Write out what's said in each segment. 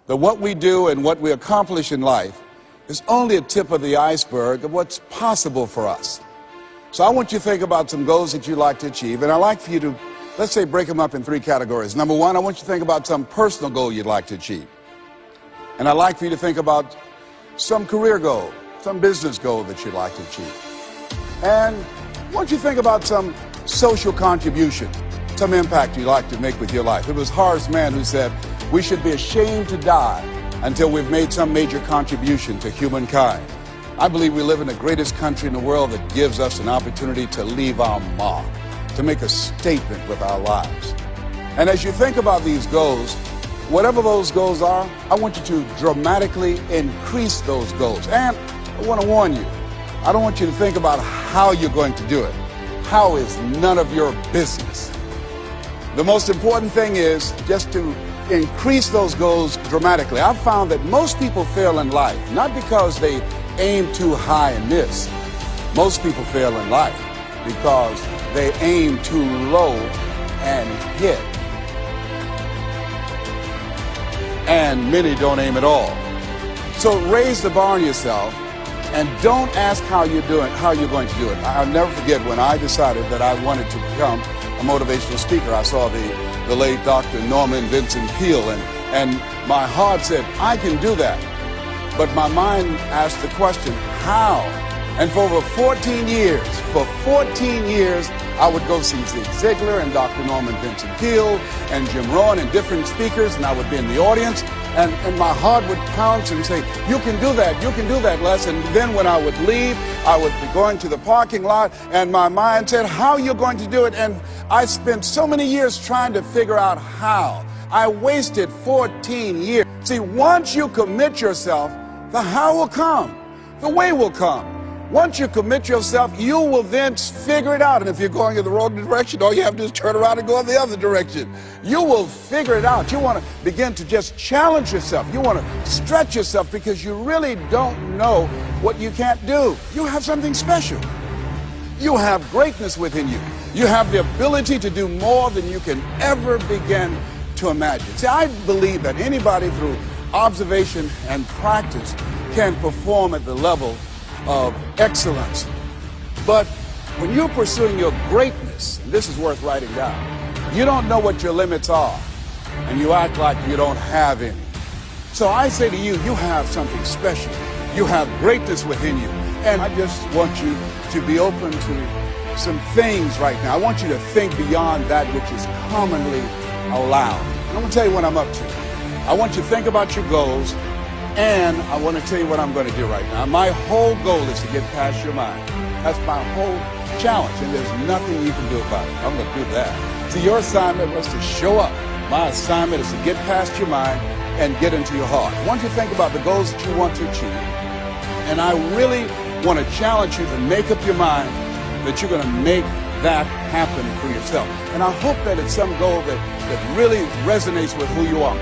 that what we do and what we accomplish in life is only a tip of the iceberg of what's possible for us. So I want you to think about some goals that you'd like to achieve, and I'd like for you to, let's say, break them up in 3 categories. Number 1, I want you to think about some personal goal you'd like to achieve. And I'd like for you to think about some career goal, some business goal that you'd like to achieve. And I want you to think about some social contribution, some impact you'd like to make with your life. It was Horace Mann who said, we should be ashamed to die until we've made some major contribution to humankind. I believe we live in the greatest country in the world that gives us an opportunity to leave our mark, to make a statement with our lives. And as you think about these goals, whatever those goals are, I want you to dramatically increase those goals. And I want to warn you, I don't want you to think about how you're going to do it. How is none of your business. The most important thing is just to increase those goals dramatically. I've found that most people fail in life, not because they aim too high and miss. Most people fail in life because they aim too low and hit. And many don't aim at all. So raise the bar on yourself and don't ask how you're going to do it. I'll never forget when I decided that I wanted to become a motivational speaker. I saw the late Dr. Norman Vincent Peale, and my heart said, I can do that. But my mind asked the question, how? And for over 14 years, I would go see Zig Ziglar and Dr. Norman Vincent Peale and Jim Rohn and different speakers, and I would be in the audience, and my heart would pounce and say, you can do that, Les. And then when I would leave, I would be going to the parking lot, and my mind said, how are you going to do it? And I spent so many years trying to figure out how. I wasted 14 years. See, once you commit yourself, the how will come, the way will come. Once you commit yourself, you will then figure it out. And if you're going in the wrong direction, all you have to do is turn around and go in the other direction. You will figure it out. You want to begin to just challenge yourself. You want to stretch yourself because you really don't know what you can't do. You have something special. You have greatness within you. You have the ability to do more than you can ever begin to imagine. See, I believe that anybody through observation and practice can perform at the level of excellence. But when you're pursuing your greatness, and this is worth writing down, you don't know what your limits are, and you act like you don't have any. So I say to you, you have something special. You have greatness within you. And I just want you to be open to some things right now. I want you to think beyond that which is commonly allowed. I'm going to tell you what I'm up to. I want you to think about your goals, and I want to tell you what I'm going to do right now. My whole goal is to get past your mind. That's my whole challenge, and there's nothing you can do about it. I'm going to do that. See, your assignment was to show up. My assignment is to get past your mind and get into your heart. I want you to think about the goals that you want to achieve, and I really want to challenge you to make up your mind that you're going to make that happen for yourself. And I hope that it's some goal that really resonates with who you are.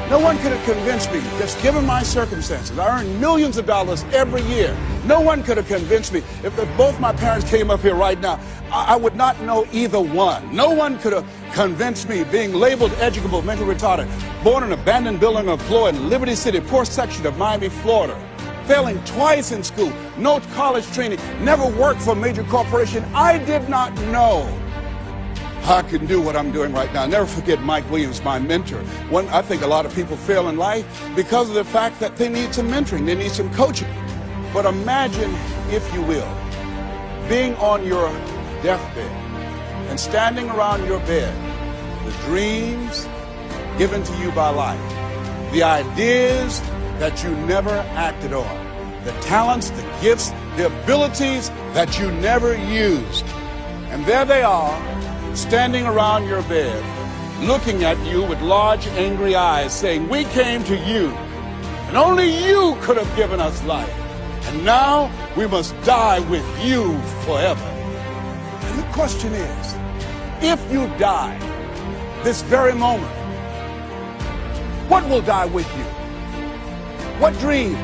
No one could have convinced me, just given my circumstances. I earn millions of dollars every year. No one could have convinced me. If both my parents came up here right now, I would not know either one. No one could have convinced me, being labeled educable, mentally retarded, born in an abandoned building of Florida in Liberty City, poor section of Miami, Florida, failing twice in school, no college training, never worked for a major corporation. I did not know I can do what I'm doing right now. I'll never forget Mike Williams, my mentor. I think a lot of people fail in life because of the fact that they need some mentoring, they need some coaching. But imagine, if you will, being on your deathbed and standing around your bed, the dreams given to you by life, the ideas that you never acted on, the talents, the gifts, the abilities that you never used. And there they are, standing around your bed, looking at you with large, angry eyes, saying, we came to you, and only you could have given us life. And now we must die with you forever. And the question is, if you die this very moment, what will die with you? What dreams?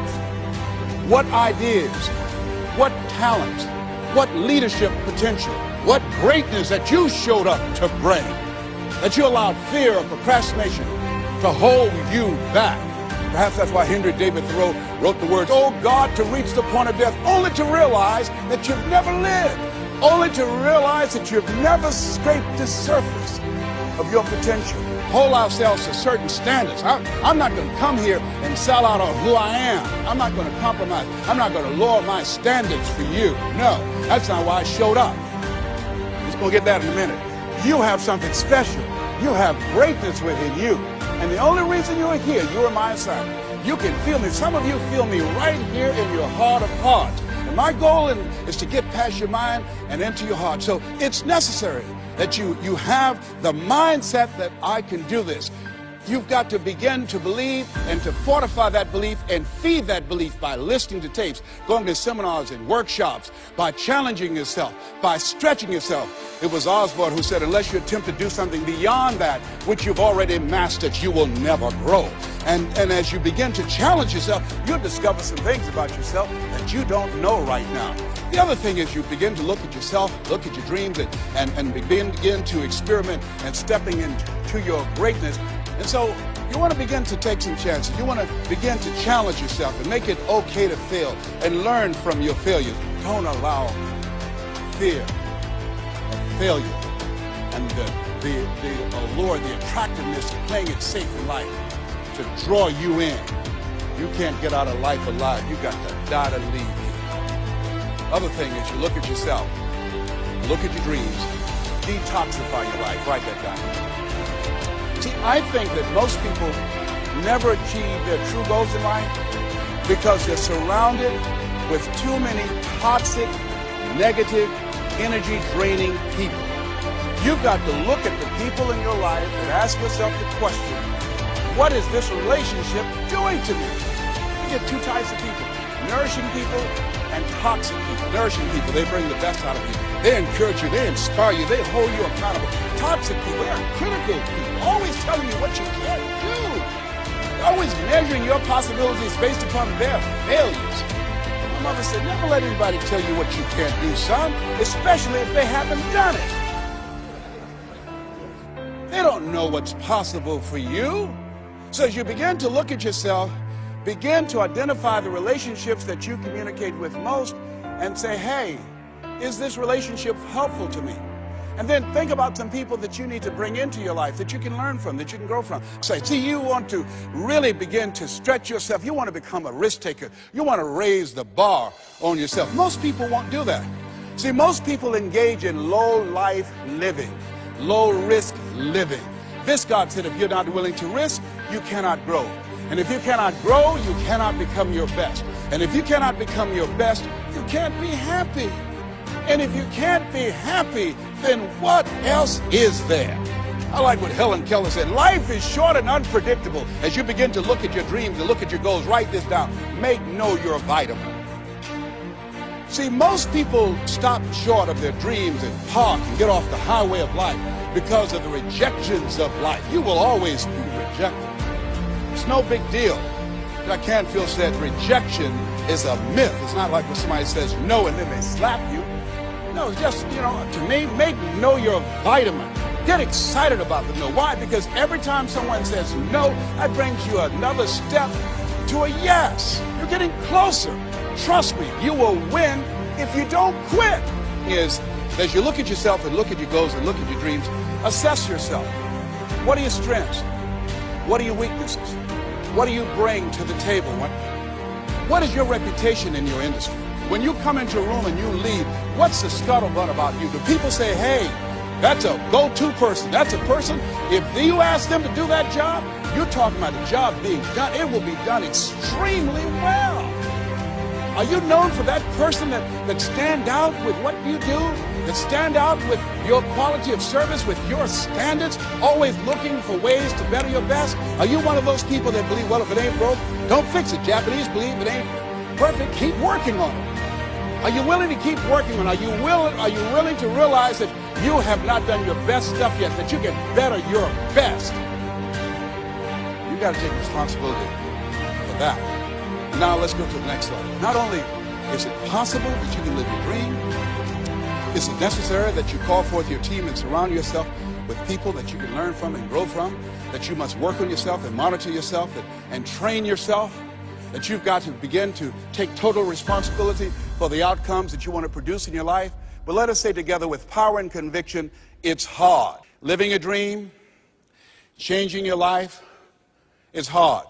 What ideas? What talents? What leadership potential? What greatness that you showed up to bring, that you allowed fear or procrastination to hold you back. Perhaps that's why Henry David Thoreau wrote the words, "Oh God, to reach the point of death, only to realize that you've never lived, only to realize that you've never scraped the surface of your potential." Hold ourselves to certain standards. I'm not going to come here and sell out on who I am. I'm not going to compromise. I'm not going to lower my standards for you. No, that's not why I showed up. Just going to get that in a minute. You have something special. You have greatness within you. And the only reason you're here, you are my assignment. You can feel me. Some of you feel me right here in your heart of hearts. And my goal is to get past your mind and into your heart. So it's necessary that you have the mindset that I can do this. You've got to begin to believe and to fortify that belief and feed that belief by listening to tapes, going to seminars and workshops, by challenging yourself, by stretching yourself. It was Osborne who said, unless you attempt to do something beyond that which you've already mastered, you will never grow. And as you begin to challenge yourself, you'll discover some things about yourself that you don't know right now. The other thing is you begin to look at yourself, look at your dreams, and begin to experiment and stepping into your greatness. And so you want to begin to take some chances. You want to begin to challenge yourself and make it okay to fail and learn from your failures. Don't allow fear of failure and the allure, the attractiveness of playing it safe in life to draw you in. You can't get out of life alive. You got to die to leave here. Other thing is you look at yourself, look at your dreams, detoxify your life. Write that down. See, I think that most people never achieve their true goals in life because they're surrounded with too many toxic, negative, energy-draining people. You've got to look at the people in your life and ask yourself the question, what is this relationship doing to me? You get two types of people, nourishing people and toxic people. Nourishing people, they bring the best out of you. They encourage you, they inspire you, they hold you accountable. Toxic people, they are critical people, always telling you what you can't do. Always measuring your possibilities based upon their failures. My mother said, never let anybody tell you what you can't do, son, especially if they haven't done it. They don't know what's possible for you. So as you begin to look at yourself, begin to identify the relationships that you communicate with most and say, hey, is this relationship helpful to me? And then think about some people that you need to bring into your life that you can learn from, that you can grow from. See, you want to really begin to stretch yourself. You want to become a risk taker. You want to raise the bar on yourself. Most people won't do that. See, most people engage in low life living, low risk living. Viscott said, if you're not willing to risk, you cannot grow. And if you cannot grow, you cannot become your best. And if you cannot become your best, you can't be happy. And if you can't be happy, then what else is there? I like what Helen Keller said. Life is short and unpredictable. As you begin to look at your dreams and look at your goals, write this down. Make know your vitamin. See, most people stop short of their dreams and park and get off the highway of life because of the rejections of life. You will always be rejected. It's no big deal. Jack Canfield said rejection is a myth. It's not like when somebody says no and then they slap you. No, it's just, to me, make know your vitamin. Get excited about the no. Why? Because every time someone says no, that brings you another step to a yes. You're getting closer. Trust me, you will win if you don't quit. As you look at yourself and look at your goals and look at your dreams, assess yourself. What are your strengths? What are your weaknesses? What do you bring to the table? What is your reputation in your industry? When you come into a room and you leave, what's the scuttlebutt about you? Do people say, hey, that's a go-to person. That's a person, if you ask them to do that job, you're talking about the job being done. It will be done extremely well. Are you known for that person that stand out with what you do? That stand out with your quality of service, with your standards, always looking for ways to better your best? Are you one of those people that believe, well, if it ain't broke, don't fix it? Japanese believe it ain't perfect, keep working on it. Are you willing to keep working on it? Are you willing to realize that you have not done your best stuff yet, that you can better your best? You got to take responsibility for that. Now let's go to the next slide. Not only is it possible that you can live your dream, is it necessary that you call forth your team and surround yourself with people that you can learn from and grow from, that you must work on yourself and monitor yourself and train yourself, that you've got to begin to take total responsibility for the outcomes that you want to produce in your life. But let us say together with power and conviction, it's hard. Living a dream, changing your life is hard.